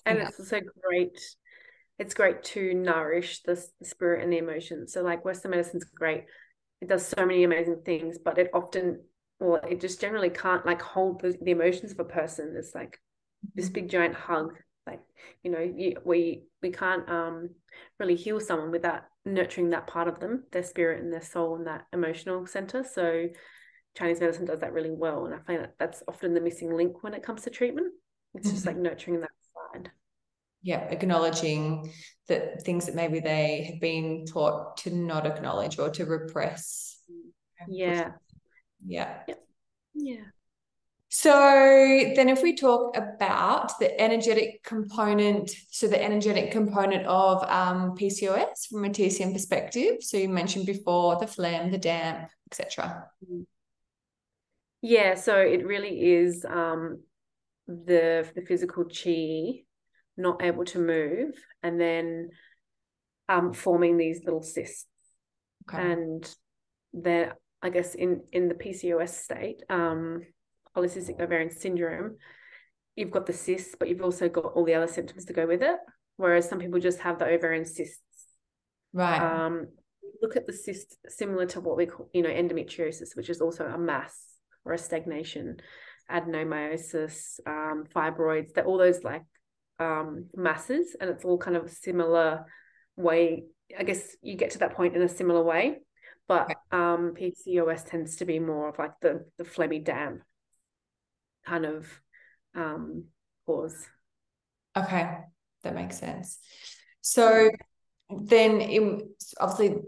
And it's also great. It's great to nourish the spirit and the emotions. So like Western medicine's great. It does so many amazing things, but it often, or it just generally can't like hold the emotions of a person. It's like this big giant hug. Like, you know, we can't really heal someone without nurturing that part of them, their spirit and their soul and that emotional center. So Chinese medicine does that really well. And I find that that's often the missing link when it comes to treatment. It's just like nurturing that side. Yeah, acknowledging that things that maybe they have been taught to not acknowledge or to repress. Yeah. Yeah. Yeah. So then if we talk about the energetic component, so the energetic component of PCOS from a TCM perspective, so you mentioned before the phlegm, the damp, etc. Yeah, so it really is the physical chi not able to move and then forming these little cysts. Okay. And they're, I guess, in the PCOS state, polycystic ovarian syndrome, you've got the cysts, but you've also got all the other symptoms to go with it. Whereas some people just have the ovarian cysts. Right. Look at the cyst similar to what we call, endometriosis, which is also a mass or a stagnation, adenomyosis, fibroids. They're all those like masses, and it's all kind of a similar way. I guess you get to that point in a similar way, but PCOS tends to be more of like the phlegmy damp kind of cause. Okay, that makes sense. So then obviously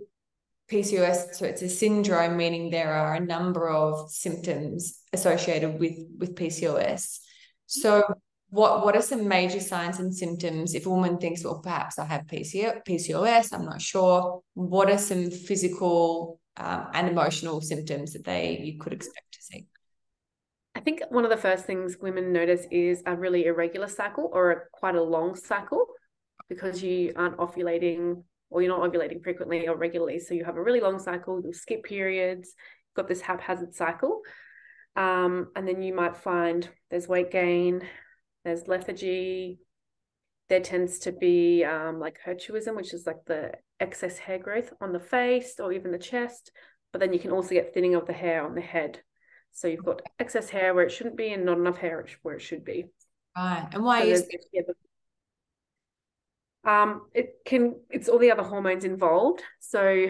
PCOS, so it's a syndrome, meaning there are a number of symptoms associated with PCOS. So what are some major signs and symptoms if a woman thinks, well, perhaps I have PCOS, I'm not sure. What are some physical and emotional symptoms that you could expect to see? I think one of the first things women notice is a really irregular cycle or quite a long cycle because you aren't ovulating or you're not ovulating frequently or regularly. So you have a really long cycle, you'll skip periods, you've got this haphazard cycle. And then you might find there's weight gain, there's lethargy, there tends to be like hirsutism, which is like the excess hair growth on the face or even the chest. But then you can also get thinning of the hair on the head. So you've got excess hair where it shouldn't be and not enough hair where it should be. Right. And why So is it's all the other hormones involved. So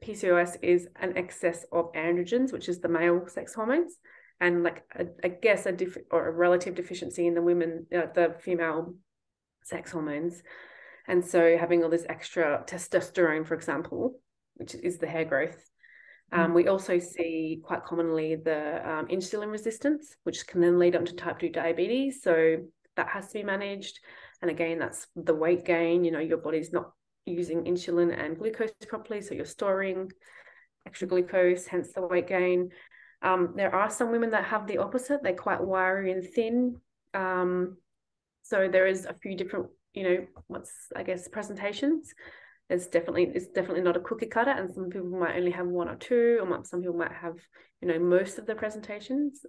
PCOS is an excess of androgens, which is the male sex hormones, and like I guess a relative deficiency in the the female sex hormones. And so having all this extra testosterone, for example, which is the hair growth. We also see quite commonly the insulin resistance, which can then lead on to type 2 diabetes. So that has to be managed. And again, that's the weight gain. Your body's not using insulin and glucose properly, so you're storing extra glucose, hence the weight gain. There are some women that have the opposite. They're quite wiry and thin. So there is a few different, presentations. It's definitely not a cookie cutter, and some people might only have one or two, or some people might have, most of the presentations.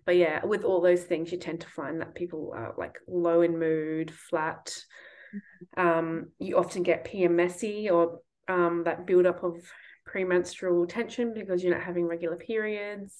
But yeah, with all those things, you tend to find that people are like low in mood, flat. You often get PMSy or that buildup of premenstrual tension because you're not having regular periods.